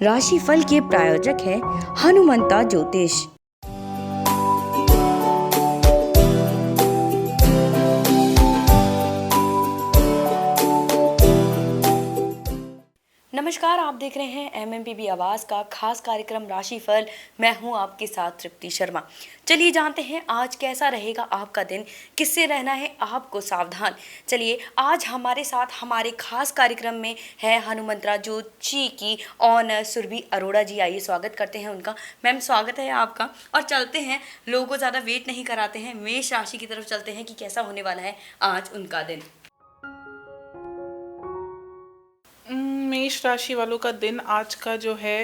राशिफल के प्रायोजक है हनुमंता ज्योतिष। नमस्कार, आप देख रहे हैं एमएमपीबी आवाज़ का खास कार्यक्रम राशिफल। मैं हूं आपके साथ तृप्ति शर्मा। चलिए जानते हैं आज कैसा रहेगा आपका दिन, किससे रहना है आपको सावधान। चलिए आज हमारे साथ हमारे खास कार्यक्रम में है हनुमंत्रा जोशी की ऑनर सुरभि अरोड़ा जी। आइए स्वागत करते हैं उनका। मैम स्वागत है आपका। और चलते हैं, लोगों को ज़्यादा वेट नहीं कराते हैं, मेष राशि की तरफ चलते हैं कि कैसा होने वाला है आज उनका दिन। मेष राशि वालों का दिन आज का जो है,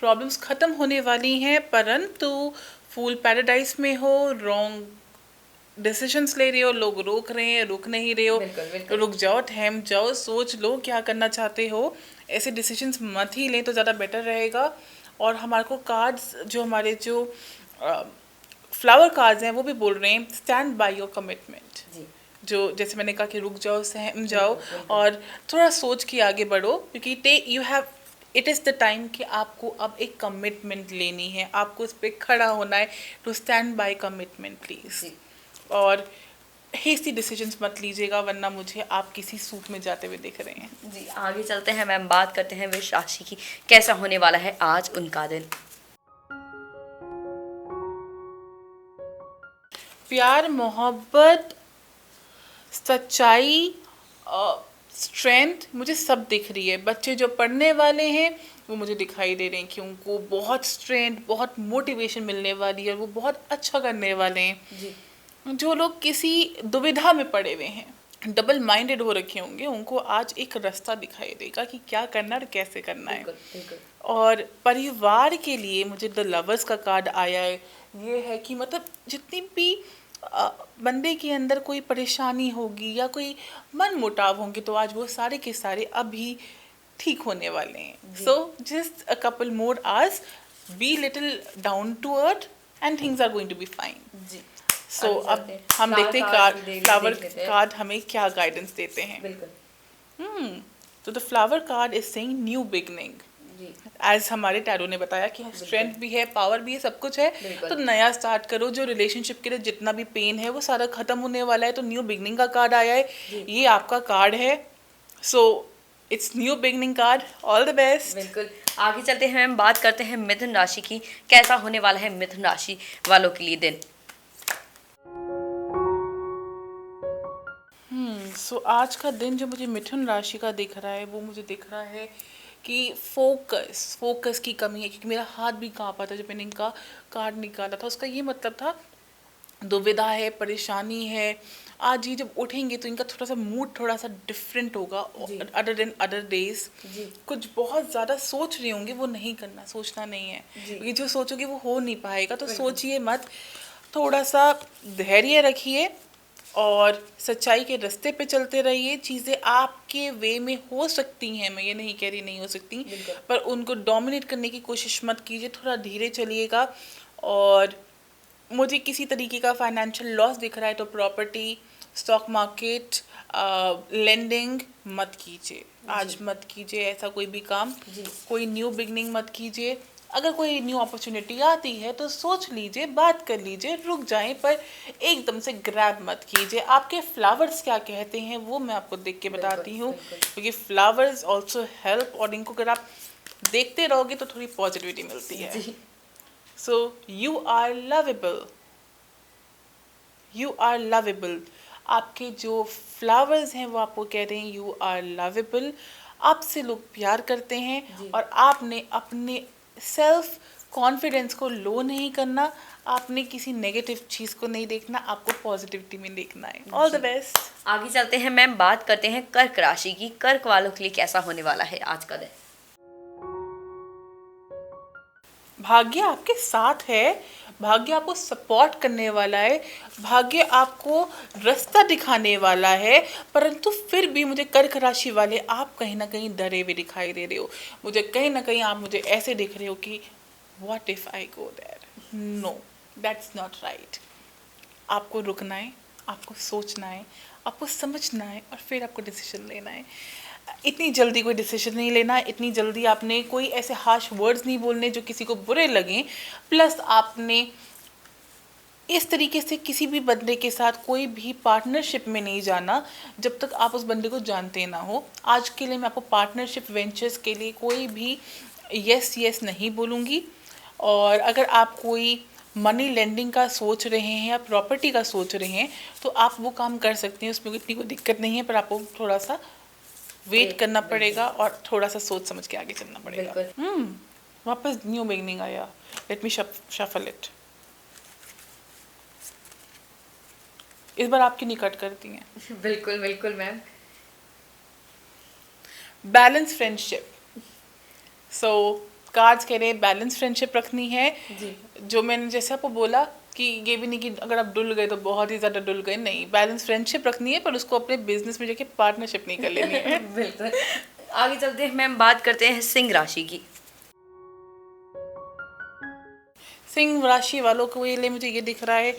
प्रॉब्लम्स खत्म होने वाली हैं, परंतु फूल पैराडाइज में हो, रॉन्ग डिसीजंस ले रहे हो, लोग रोक रहे हैं, रुक नहीं रहे हो। बिल्कुल, बिल्कुल। रुक जाओ, ठहम जाओ, सोच लो क्या करना चाहते हो। ऐसे डिसीजंस मत ही लें तो ज़्यादा बेटर रहेगा। और हमारे को कार्ड्स जो हमारे जो फ्लावर कार्ड्स हैं वो भी बोल रहे हैं स्टैंड बाय योर कमिटमेंट। जी, जो जैसे मैंने कहा कि रुक जाओ, सहम जाओ और थोड़ा सोच के आगे बढ़ो, क्योंकि इट इज़ द टाइम कि आपको अब एक कमिटमेंट लेनी है, आपको उस पर खड़ा होना है। To stand by commitment please. जी। और हेस्टी डिसीजंस मत लीजिएगा, वरना मुझे आप किसी सूट में जाते हुए दिख रहे हैं। जी, आगे चलते हैं मैम, बात करते हैं वृष राशि की, कैसा होने वाला है आज उनका दिन। प्यार, मोहब्बत, सच्चाई, स्ट्रेंथ मुझे सब दिख रही है। बच्चे जो पढ़ने वाले हैं वो मुझे दिखाई दे रहे हैं कि उनको बहुत स्ट्रेंथ, बहुत मोटिवेशन मिलने वाली है और वो बहुत अच्छा करने वाले हैं। जी, जो लोग किसी दुविधा में पड़े हुए हैं, डबल माइंडेड हो रखे होंगे, उनको आज एक रास्ता दिखाई देगा कि क्या करना और कैसे करना है। बिल्कुल, बिल्कुल। और परिवार के लिए मुझे द लवर्स का कार्ड आया है। ये है कि मतलब जितनी भी बंदे के अंदर कोई परेशानी होगी या कोई मन मुटाव होंगे, तो आज वो सारे के सारे अभी ठीक होने वाले हैं। जी। So just a couple more hours, be little down to earth and things are going to be fine. जी, सो आगे अब चलते हैं। हम फ्लावर देखते हैं कार्ड कार्ड, भी देख फ्लावर देख लेते हैं। कार्ड हमें क्या गाइडेंस देते हैं। बिल्कुल। तो the flower card is saying new beginning. जी, एज हमारे टैरो ने बताया कि स्ट्रेंथ भी है, पावर भी है, सब कुछ है। बिल्कुल। तो नया स्टार्ट करो। जो रिलेशनशिप के लिए जितना भी पेन है वो सारा खत्म होने वाला है। तो न्यू बिगनिंग का कार्ड आया है, जी। ये आपका कार्ड है। So it's new beginning card. All the best. बिल्कुल। आगे चलते हैं मैम, बात करते हैं मिथुन राशि की, कैसा होने वाला है मिथुन राशि वालों के लिए दिन। सो आज का दिन जो मुझे मिथुन राशि का दिख रहा है, वो मुझे दिख रहा है कि फोकस की कमी है। क्योंकि मेरा हाथ भी कांपा था जब मैंने इनका कार्ड निकाला था। उसका ये मतलब था दुविधा है, परेशानी है। आज ये जब उठेंगे तो इनका थोड़ा सा मूड थोड़ा सा डिफरेंट होगा जी। Other than other days. जी, कुछ बहुत ज़्यादा सोच रहे होंगे, वो नहीं करना, सोचना नहीं है। जी। ये जो सोचोगे वो हो नहीं पाएगा, तो बिल्कुल। सोचिए मत। थोड़ा सा धैर्य रखिए और सच्चाई के रास्ते पे चलते रहिए। चीज़ें आपके वे में हो सकती हैं, मैं ये नहीं कह रही नहीं हो सकती, बिल्कुल। पर उनको डोमिनेट करने की कोशिश मत कीजिए। थोड़ा धीरे चलिएगा। और मुझे किसी तरीके का फाइनेंशियल लॉस दिख रहा है, तो प्रॉपर्टी, स्टॉक मार्केट, लेंडिंग मत कीजिए। आज जी। मत कीजिए ऐसा कोई भी काम। जी। कोई न्यू बिगनिंग मत कीजिए। अगर कोई न्यू अपॉर्चुनिटी आती है तो सोच लीजिए, बात कर लीजिए, रुक जाएं, पर एकदम से ग्रैब मत कीजिए। आपके फ्लावर्स क्या कहते हैं वो मैं आपको देख के बताती हूँ, बिल्कुल। क्योंकि फ्लावर्स ऑल्सो हेल्प, और इनको अगर आप देखते रहोगे तो थोड़ी पॉजिटिविटी मिलती है। जी, so you are lovable, you are lovable. आपके जो फ्लावर्स हैं वो आपको कह रहे हैं यू आर लवेबल। आपसे लोग प्यार करते हैं जी। और आपने अपने सेल्फ कॉन्फिडेंस को लो नहीं करना। आपने किसी नेगेटिव चीज़ को नहीं देखना, आपको पॉजिटिविटी में देखना है। ऑल जी। The best. आगे चलते हैं मैम, बात करते हैं कर्क राशि की, कर्क वालों के लिए कैसा होने वाला है आज का दिन। भाग्य आपके साथ है, भाग्य आपको सपोर्ट करने वाला है, भाग्य आपको रास्ता दिखाने वाला है। परंतु फिर भी मुझे कर्क राशि वाले आप कहीं ना कहीं डरे हुए दिखाई दे रहे हो। मुझे कहीं ना कहीं आप मुझे ऐसे दिख रहे हो कि what if I go there. No, that's not right. आपको रुकना है, आपको सोचना है, आपको समझना है और फिर आपको डिसीजन लेना है। इतनी जल्दी कोई डिसीजन नहीं लेना, इतनी जल्दी आपने कोई ऐसे हार्श वर्ड्स नहीं बोलने जो किसी को बुरे लगें। प्लस आपने इस तरीके से किसी भी बंदे के साथ कोई भी पार्टनरशिप में नहीं जाना जब तक आप उस बंदे को जानते ना हो। आज के लिए मैं आपको पार्टनरशिप वेंचर्स के लिए कोई भी यस नहीं बोलूँगी। और अगर आप कोई मनी लेंडिंग का सोच रहे हैं या प्रॉपर्टी का सोच रहे हैं तो आप वो काम कर सकते हैं, उसमें इतनी कोई दिक्कत नहीं है, पर आपको थोड़ा सा वेट करना पड़ेगा और थोड़ा सा सोच समझ के आगे चलना पड़ेगा। वापस न्यू बिगनिंग आया। Let me shuffle it. इस बार आपकी नहीं कट करती हैं। बिल्कुल बिल्कुल ma'am. Balance friendship. So cards कह रहे हैं बैलेंस फ्रेंडशिप रखनी है जी। जो मैंने जैसे आपको बोला कि ये भी नहीं कि अगर आप डुल गए तो बहुत ही ज़्यादा डुल गए, नहीं, बैलेंस फ्रेंडशिप रखनी है, पर उसको अपने बिजनेस में जाके पार्टनरशिप नहीं कर लेनी है। बिल्कुल। आगे चलते हैं मैम, बात करते हैं सिंह राशि की। सिंह राशि वालों को ये लिए मुझे ये दिख रहा है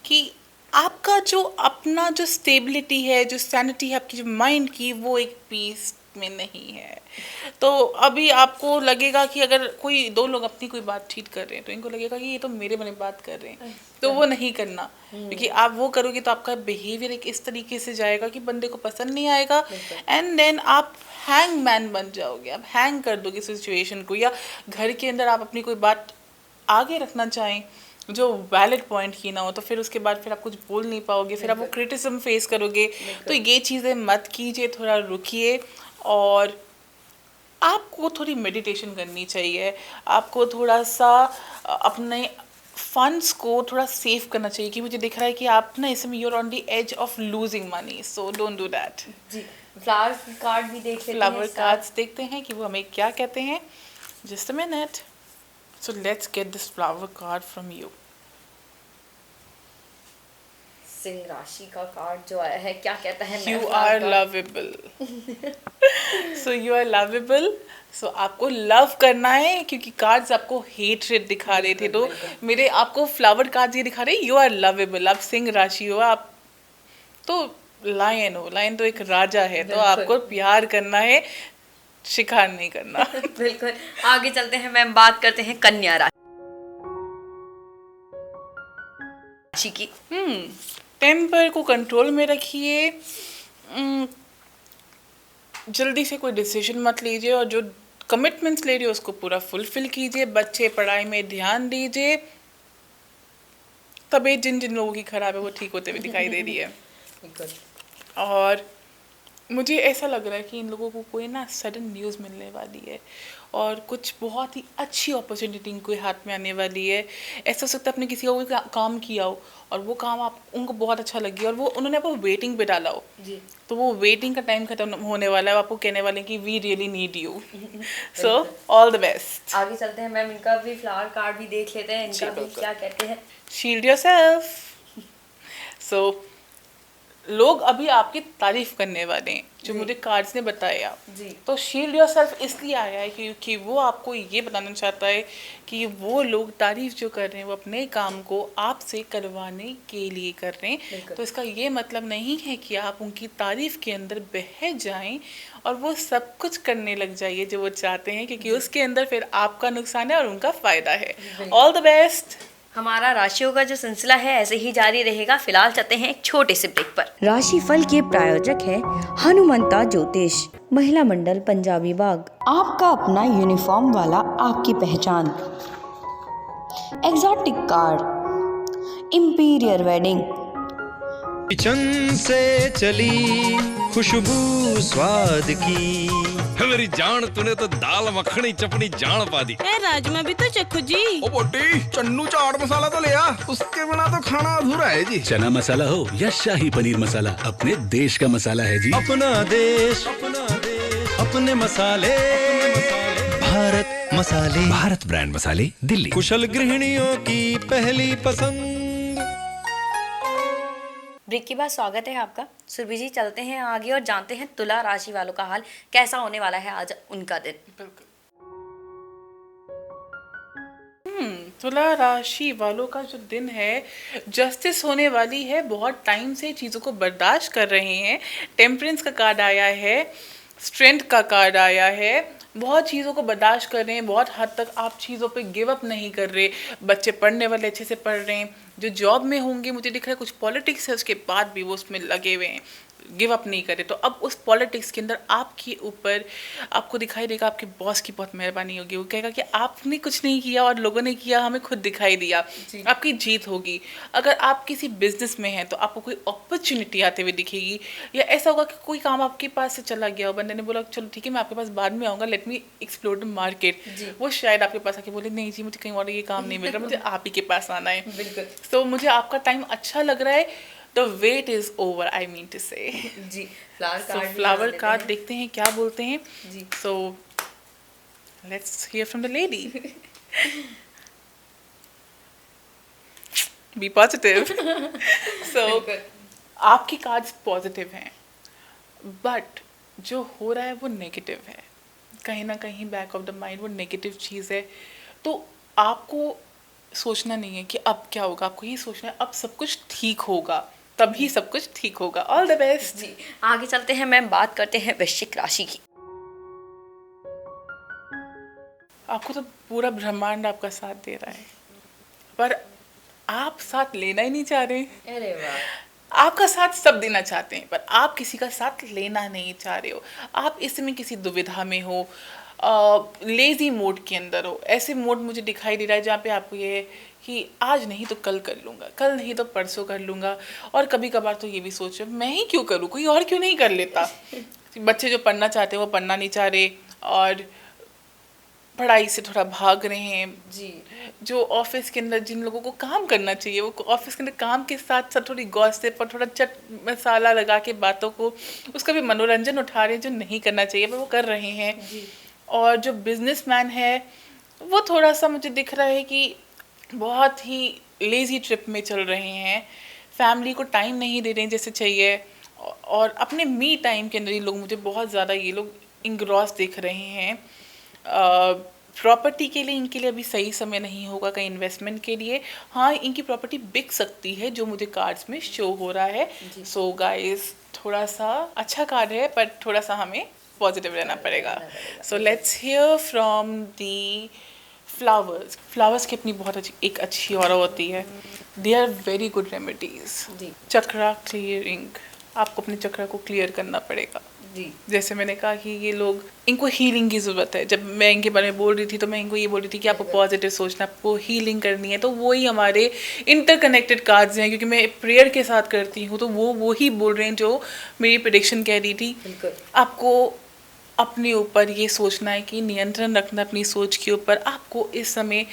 कि आपका जो अपना जो स्टेबिलिटी है, जो सैनिटी है आपकी, जो माइंड की, वो एक पीस में नहीं है। तो अभी आपको लगेगा कि अगर कोई दो लोग अपनी कोई बात ठीक कर रहे हैं तो इनको लगेगा कि ये तो मेरे बने बात कर रहे हैं, तो वो नहीं करना। क्योंकि आप वो करोगे तो आपका बिहेवियर एक इस तरीके से जाएगा कि बंदे को पसंद नहीं आएगा, एंड देन आप हैंग मैन बन जाओगे, आप हैंग कर दोगे सिचुएशन को। या घर के अंदर आप अपनी कोई बात आगे रखना चाहें जो वैलिड पॉइंट की ना हो, तो फिर उसके बाद फिर आप कुछ बोल नहीं पाओगे, फिर आप वो क्रिटिसिज्म फेस करोगे। तो ये चीज़ें मत कीजिए, थोड़ा रुकिए। और आपको थोड़ी मेडिटेशन करनी चाहिए, आपको थोड़ा सा अपने फंड्स को थोड़ा सेव करना चाहिए। कि मुझे दिख रहा है कि आप ना इस समय you're on the edge of losing money, so don't do that. जी। फ्लावर कार्ड भी देख लेते हैं। फ्लावर कार्ड्स देखते हैं कि वो हमें क्या कहते हैं। Just a minute. So let's get this flower card from you. Singh राशि का कार्ड जो आया है क्या कहता है? You are lovable. So you are lovable. So आपको लव करना है, क्योंकि कार्ड्स आपको हेटरेट दिखा रहे थे, तो मेरे आपको फ्लावर कार्ड्स ये दिखा रहे हैं यू आर लवेबल। आप सिंह राशि हो, आप तो लायन हो। लायन तो एक राजा है, तो आपको प्यार करना है, शिकार नहीं करना। बिल्कुल। आगे चलते हैं मैम, बात करते हैं कन्या राशि की। टेम्पर को कंट्रोल में रखिए। जल्दी से कोई डिसीजन मत लीजिए, और जो कमिटमेंट्स ले रही हो उसको पूरा फुलफिल कीजिए। बच्चे पढ़ाई में ध्यान दीजिए। तबीयत जिन जिन लोगों की खराब है वो ठीक होते हुए दिखाई दे रही है। और मुझे ऐसा लग रहा है कि इन लोगों को कोई ना सडन न्यूज़ मिलने वाली है, और कुछ बहुत ही अच्छी अपॉर्चुनिटी इनके हाथ में आने वाली है। ऐसा हो सकता है आपने किसी का कोई काम किया हो और वो काम आप उनको बहुत अच्छा लगी और वो उन्होंने आपको वेटिंग पे डाला हो जी। तो वो वेटिंग का टाइम खत्म होने वाला है, आपको कहने वाले हैं कि we really need you. So all the best. आगे चलते हैं मैम, इनका भी फ्लावर कार्ड भी देख लेते हैं, इनका भी क्या कहते हैं। Shield yourself. सो लोग अभी आपकी तारीफ करने वाले हैं, जो मुझे कार्ड्स ने बताया जी। तो शील्ड योरसेल्फ इसलिए आया है क्योंकि वो आपको ये बताना चाहता है कि वो लोग तारीफ जो कर रहे हैं वो अपने काम को आपसे करवाने के लिए कर रहे हैं। तो इसका ये मतलब नहीं है कि आप उनकी तारीफ के अंदर बह जाएं और वो सब कुछ करने लग जाइए जो वो चाहते हैं, क्योंकि उसके अंदर फिर आपका नुकसान है और उनका फायदा है। All the best. हमारा राशियों का जो सिलसिला है ऐसे ही जारी रहेगा। फिलहाल चलते हैं एक छोटे से ब्रेक पर। राशिफल के प्रायोजक है हनुमंता ज्योतिष, महिला मंडल पंजाबी बाग। आपका अपना यूनिफॉर्म वाला, आपकी पहचान। Exotic card, imperial wedding. Kitchen से चली खुशबू स्वाद की, मेरी जान तूने तो दाल मखनी चपनी जान पा दी। राजमा भी तो चखो जी। ओ बोटी, चन्नू चाट मसाला तो ले आ, उसके बिना तो खाना अधूरा है जी। चना मसाला हो या शाही पनीर मसाला, अपने देश का मसाला है जी। अपना देश अपने मसाले, भारत मसाले, भारत ब्रांड मसाले, दिल्ली। कुशल गृहिणियों की पहली पसंद। ब्रेक के बाद स्वागत है आपका। सुरभि जी, चलते हैं आगे और जानते हैं तुला राशि वालों का हाल कैसा होने वाला है आज उनका दिन। बिल्कुल। तुला राशि वालों का जो दिन है, जस्टिस होने वाली है। बहुत टाइम से चीज़ों को बर्दाश्त कर रहे हैं। टेम्परेंस का कार्ड आया है। स्ट्रेंथ का कार्ड आया है। बहुत चीज़ों को बर्दाश्त कर रहे हैं, बहुत हद तक आप चीज़ों पे गिव अप नहीं कर रहे। बच्चे पढ़ने वाले अच्छे से पढ़ रहे हैं, जो जॉब में होंगे मुझे दिख रहा है कुछ पॉलिटिक्स है उसके बाद भी वो उसमें लगे हुए हैं, गिव अप नहीं करे। तो अब उस पॉलिटिक्स के अंदर आपके ऊपर आपको दिखाई देगा, आपके बॉस की बहुत मेहरबानी होगी। वो कहेगा कि आपने कुछ नहीं किया और लोगों ने किया, हमें खुद दिखाई दिया, आपकी जीत होगी। अगर आप किसी बिजनेस में हैं तो आपको कोई अपॉर्चुनिटी आते हुए दिखेगी, या ऐसा होगा कि कोई काम आपके पास से चला गया हो, बंदे ने बोला चलो ठीक है मैं आपके पास बाद में आऊँगा, let me explore the market. वो शायद आपके पास आके बोले नहीं जी मुझे कहीं और ये काम नहीं मिल रहा, मुझे आप ही के पास आना है। बिल्कुल। तो मुझे आपका टाइम अच्छा लग रहा है। The wait is over, I mean to say. जी, flower So card flower card देखते हैं क्या बोलते हैं। जी। So let's hear from the lady. Be positive. So आपकी कार्ड्स पॉजिटिव हैं, बट जो हो रहा है वो नेगेटिव है। कहीं ना कहीं बैक ऑफ द माइंड वो नेगेटिव चीज़ है। तो आपको सोचना नहीं है कि अब क्या होगा, आपको ये सोचना है अब सब कुछ ठीक होगा, तभी सब कुछ ठीक होगा। All the best. जी, आगे चलते हैं मैम, बात करते हैं वृश्चिक राशि की। आपको तो पूरा ब्रह्मांड आपका साथ दे रहा है, पर आप साथ लेना ही नहीं चाह रहे। अरे वाह। आपका साथ सब देना चाहते हैं पर आप किसी का साथ लेना नहीं चाह रहे हो। आप इस समय किसी दुविधा में हो, लेजी मोड के अंदर हो। ऐसे मोड मुझे दिखाई दे रहा है जहाँ पे आपको ये है कि आज नहीं तो कल कर लूँगा, कल नहीं तो परसों कर लूँगा। और कभी कभार तो ये भी सोचो मैं ही क्यों करूँ, कोई और क्यों नहीं कर लेता। बच्चे जो पढ़ना चाहते हैं वो पढ़ना नहीं चाह रहे और पढ़ाई से थोड़ा भाग रहे हैं। जी। जो ऑफिस के अंदर जिन लोगों को काम करना चाहिए वो ऑफिस के अंदर काम के साथ साथ थोड़ी गॉसिप और थोड़ा चट मसाला लगा के बातों को उसका भी मनोरंजन उठा रहे हैं, जो नहीं करना चाहिए पर वो कर रहे हैं। जी। और जो बिजनेसमैन है वो थोड़ा सा मुझे दिख रहा है कि बहुत ही लेजी ट्रिप में चल रहे हैं, फैमिली को टाइम नहीं दे रहे हैं जैसे चाहिए। और अपने मी टाइम के अंदर ये लोग मुझे बहुत ज़्यादा ये लोग इंग्रॉस दिख रहे हैं। प्रॉपर्टी के लिए इनके लिए अभी सही समय नहीं होगा, कहीं इन्वेस्टमेंट के लिए। हाँ, इनकी प्रॉपर्टी बिक सकती है जो मुझे कार्ड्स में शो हो रहा है। सो गाइस थोड़ा सा अच्छा कार्ड है पर थोड़ा सा हमें पॉजिटिव रहना पड़ेगा। So let's hear from the flowers. Flowers की अपनी बहुत एक अच्छी ऑरा होती है। They are very good remedies. Chakra clearing, आपको अपने चक्रा को क्लियर करना पड़ेगा। जी। जैसे मैंने कहा कि ये लोग, इनको हीलिंग की ज़रूरत है। जब मैं इनके बारे में बोल रही थी तो मैं इनको ये बोल रही थी कि आपको पॉजिटिव सोचना, आपको हीलिंग करनी है। तो वही हमारे इंटरकनेक्टेड कार्ड्स हैं, क्योंकि मैं प्रेयर के साथ करती हूँ तो वो ही बोल रहे हैं जो मेरी प्रेडिक्शन कह रही थी। आपको अपने ऊपर ये सोचना है कि नियंत्रण रखना अपनी सोच के ऊपर। आपको इस समय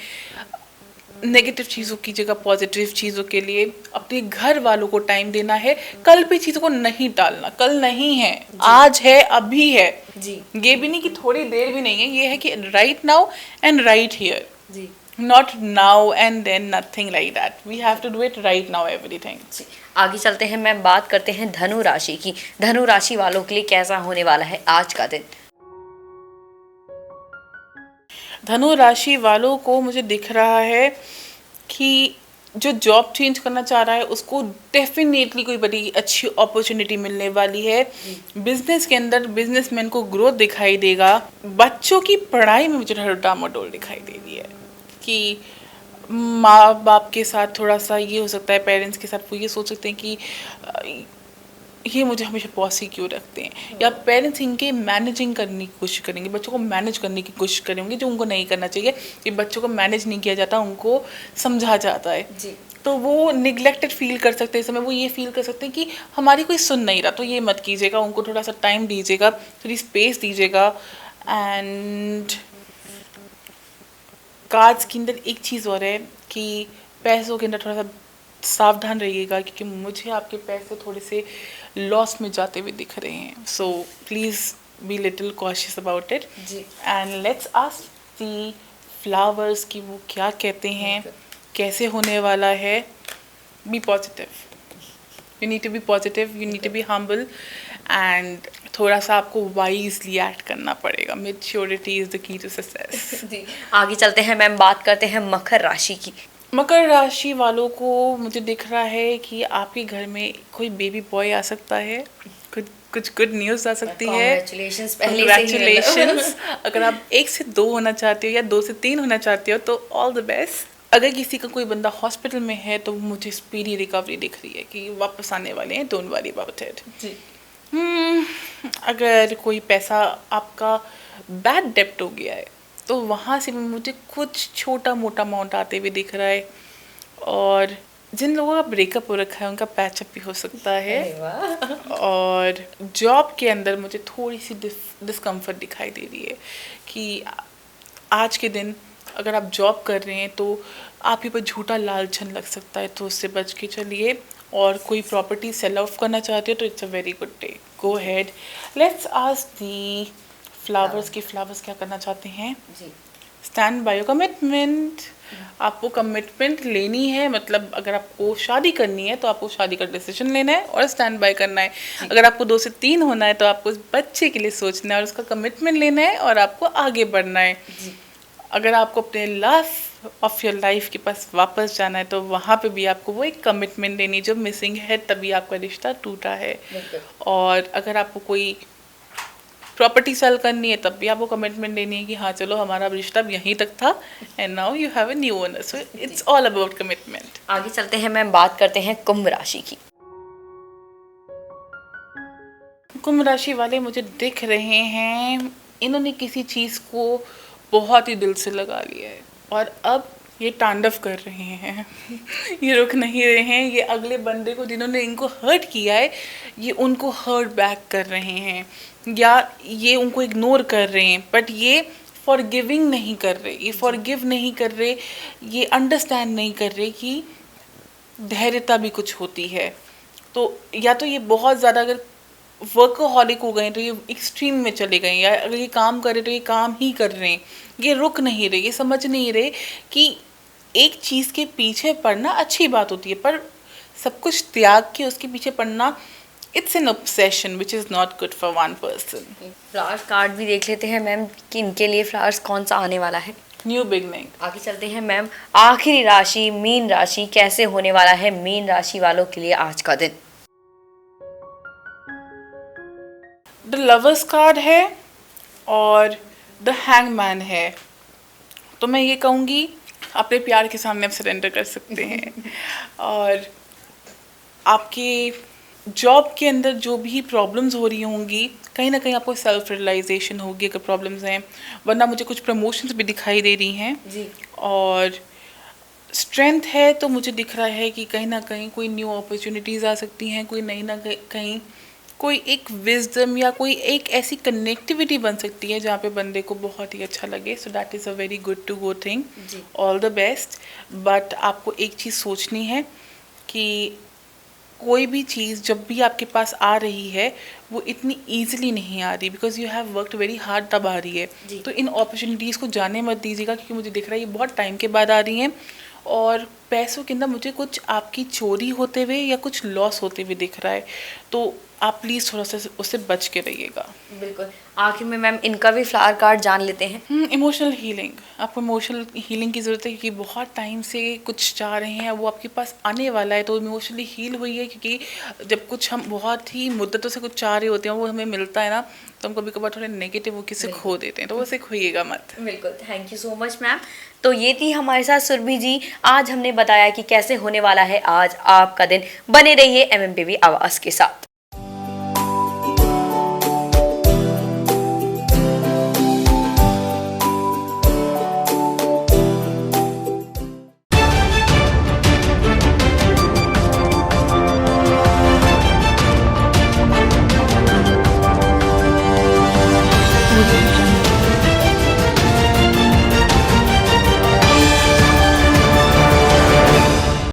नेगेटिव चीज़ों की जगह पॉजिटिव चीज़ों के लिए अपने घर वालों को टाइम देना है। कल पे चीज़ों को नहीं टालना, कल नहीं है, आज है, अभी है। जी। ये भी नहीं कि थोड़ी देर भी नहीं है, ये है कि right now and right here. जी। Not now and then, nothing like that. We have to do it right now, everything. जी। आगे चलते हैं मैम, बात करते हैं धनु राशि की। धनु राशि वालों के लिए कैसा होने वाला है आज का दिन? धनु राशि वालों को मुझे दिख रहा है कि जो जॉब चेंज करना चाह रहा है उसको डेफिनेटली कोई बड़ी अच्छी अपॉर्चुनिटी मिलने वाली है। बिजनेस के अंदर बिजनेसमैन को ग्रोथ दिखाई देगा। बच्चों की पढ़ाई में मुझे डामाडोल दिखाई दे रही है कि माँ बाप के साथ थोड़ा सा ये हो सकता है, पेरेंट्स के साथ वो ये सोच सकते हैं कि ये मुझे हमेशा बॉस ही क्यों रखते हैं, या पेरेंट्स इनके मैनेजिंग करने की कोशिश करेंगे, बच्चों को मैनेज करने की कोशिश करेंगे जो उनको नहीं करना चाहिए। कि बच्चों को मैनेज नहीं किया जाता, उनको समझा जाता है। जी। तो वो निगलेक्टेड फील कर सकते हैं इस समय। वो ये फील कर सकते हैं कि हमारी कोई सुन नहीं रहा, तो ये मत कीजिएगा। उनको थोड़ा सा टाइम दीजिएगा, थोड़ी स्पेस दीजिएगा। एंड कार्ड्स के अंदर एक चीज़ और है कि पैसों के अंदर थोड़ा सा सावधान रहिएगा, क्योंकि मुझे आपके पैसे थोड़े से लॉस में जाते हुए दिख रहे हैं। So please be little cautious about it. जी। And let's ask the flowers कि वो क्या कहते हैं, कैसे होने वाला है। Be positive, you need to be positive, you need to be humble. And थोड़ा सा आपको वाइजली एक्ट करना पड़ेगा। Maturity is the key to success. जी। आगे चलते हैं मैम, बात करते हैं मकर राशि की। मकर राशि वालों को मुझे दिख रहा है कि आपके घर में कोई बेबी बॉय आ सकता है, कोई कुछ गुड न्यूज़ आ सकती है। Congratulations पहले से ही मतलब। Congratulations। अगर आप 1 से 2 होना चाहते हो या 2 से 3 होना चाहते हो तो ऑल द बेस्ट। अगर किसी का कोई बंदा हॉस्पिटल में है तो मुझे स्पीडी रिकवरी दिख रही है कि वापस आने वाले हैं, डोंट वरी अबाउट इट। जी। अगर कोई पैसा आपका बैड डेप्ट हो गया है तो वहाँ से भी मुझे कुछ छोटा मोटा अमाउंट आते हुए दिख रहा है। और जिन लोगों का ब्रेकअप हो रखा है उनका पैचअप भी हो सकता है। अरे वाह। और जॉब के अंदर मुझे थोड़ी सी डिस्कम्फर्ट दिखाई दे रही है कि आज के दिन अगर आप जॉब कर रहे हैं तो आपके ऊपर झूठा लालचन लग सकता है, तो उससे बच के चलिए। और कोई प्रॉपर्टी सेल ऑफ करना चाहते हो तो it's a very good day, go head. Let's ask the flowers की फ्लावर्स क्या करना चाहते हैं। जी। Stand by your commitment. आपको कमिटमेंट लेनी है, मतलब अगर आपको शादी करनी है तो आपको शादी का डिसीजन लेना है और स्टैंड बाय करना है। अगर आपको 2 से 3 होना है तो आपको उस बच्चे के लिए सोचना है और उसका कमिटमेंट लेना है और आपको आगे बढ़ना है। अगर आपको अपने लव ऑफ योर लाइफ के पास वापस जाना है तो वहाँ पे भी आपको वो एक कमिटमेंट देनी जो मिसिंग है, तभी आपका रिश्ता टूटा है। और अगर आपको कोई प्रॉपर्टी सेल करनी है तब भी आपको कमिटमेंट देनी है कि हाँ चलो हमारा रिश्ता यहीं तक था and now you have a new owner, so it's all about commitment. आगे चलते हैं मैम, बात करते हैं कुंभ राशि की। कुंभ राशि वाले मुझे दिख रहे हैं इन्होंने किसी चीज़ को बहुत ही दिल से लगा लिया है और अब ये तांडव कर रहे हैं। ये रुक नहीं रहे हैं। ये अगले बंदे को जिन्होंने इनको हर्ट किया है ये उनको हर्ट बैक कर रहे हैं या ये उनको इग्नोर कर रहे हैं, बट ये फॉरगिविंग नहीं कर रहे, ये फॉरगिव नहीं कर रहे, ये अंडरस्टैंड नहीं कर रहे कि धैर्यता भी कुछ होती है। तो या तो ये बहुत ज़्यादा अगर वर्कहॉलिक हो गए तो ये एक्सट्रीम में चले गए, या अगर ये काम कर रहे तो ये काम ही कर रहे हैं, ये रुक नहीं रहे, ये समझ नहीं रहे कि एक चीज़ के पीछे पड़ना अच्छी बात होती है पर सब कुछ त्याग के उसके पीछे पड़ना it's an obsession which is not good for one person. Flowers card भी देख लेते हैं मैम कि इनके लिए फ्लावर्स कौन सा आने वाला है। New beginning. आगे चलते हैं मैम, आखिरी राशि मीन राशि, कैसे होने वाला है मीन राशि वालों के लिए आज का दिन। द लवर्स कार्ड है और द हैंगमैन है। तो मैं ये कहूँगी अपने प्यार के सामने आप सरेंडर कर सकते हैं और आपके जॉब के अंदर जो भी प्रॉब्लम्स हो रही होंगी कहीं ना कहीं आपको सेल्फ रियलाइजेशन होगी अगर प्रॉब्लम्स हैं, वरना मुझे कुछ प्रमोशंस भी दिखाई दे रही हैं जी। और स्ट्रेंथ है तो मुझे दिख रहा है कि कहीं ना कहीं कोई न्यू अपॉर्चुनिटीज़ आ सकती हैं, कोई नई ना कहीं कोई एक विजडम या कोई एक ऐसी कनेक्टिविटी बन सकती है जहाँ पे बंदे को बहुत ही अच्छा लगे। So that is a very good to go thing, all the best. But आपको एक चीज़ सोचनी है कि कोई भी चीज़ जब भी आपके पास आ रही है वो इतनी ईजिली नहीं आ रही, because you have worked very hard तब आ रही है। तो इन अपॉर्चुनिटीज़ को जाने मत दीजिएगा क्योंकि मुझे दिख रहा है ये बहुत टाइम के बाद आ रही हैं और पैसों के अंदर मुझे कुछ आपकी चोरी होते हुए या कुछ लॉस होते हुए दिख रहा है, तो आप प्लीज़ थोड़ा सा उससे बच के रहिएगा। बिल्कुल। आखिर में मैम इनका भी फ्लावर कार्ड जान लेते हैं। इमोशनल हीलिंग, आपको इमोशनल हीलिंग की ज़रूरत है क्योंकि बहुत टाइम से कुछ चाह रहे हैं वो आपके पास आने वाला है, तो इमोशनली हील हुई है क्योंकि जब कुछ हम बहुत ही मुद्दतों से कुछ चाह रहे होते हैं वो हमें मिलता है ना, तो हम कभी कभार थोड़े नेगेटिव वो किसी खो देते हैं, तो वैसे खोइएगा मत। बिल्कुल, thank you so much ma'am. तो ये थी हमारे साथ सुरभि जी, आज हमने बताया कि कैसे होने वाला है आज आपका दिन। बने रहिए MMPV आवाज़ के साथ।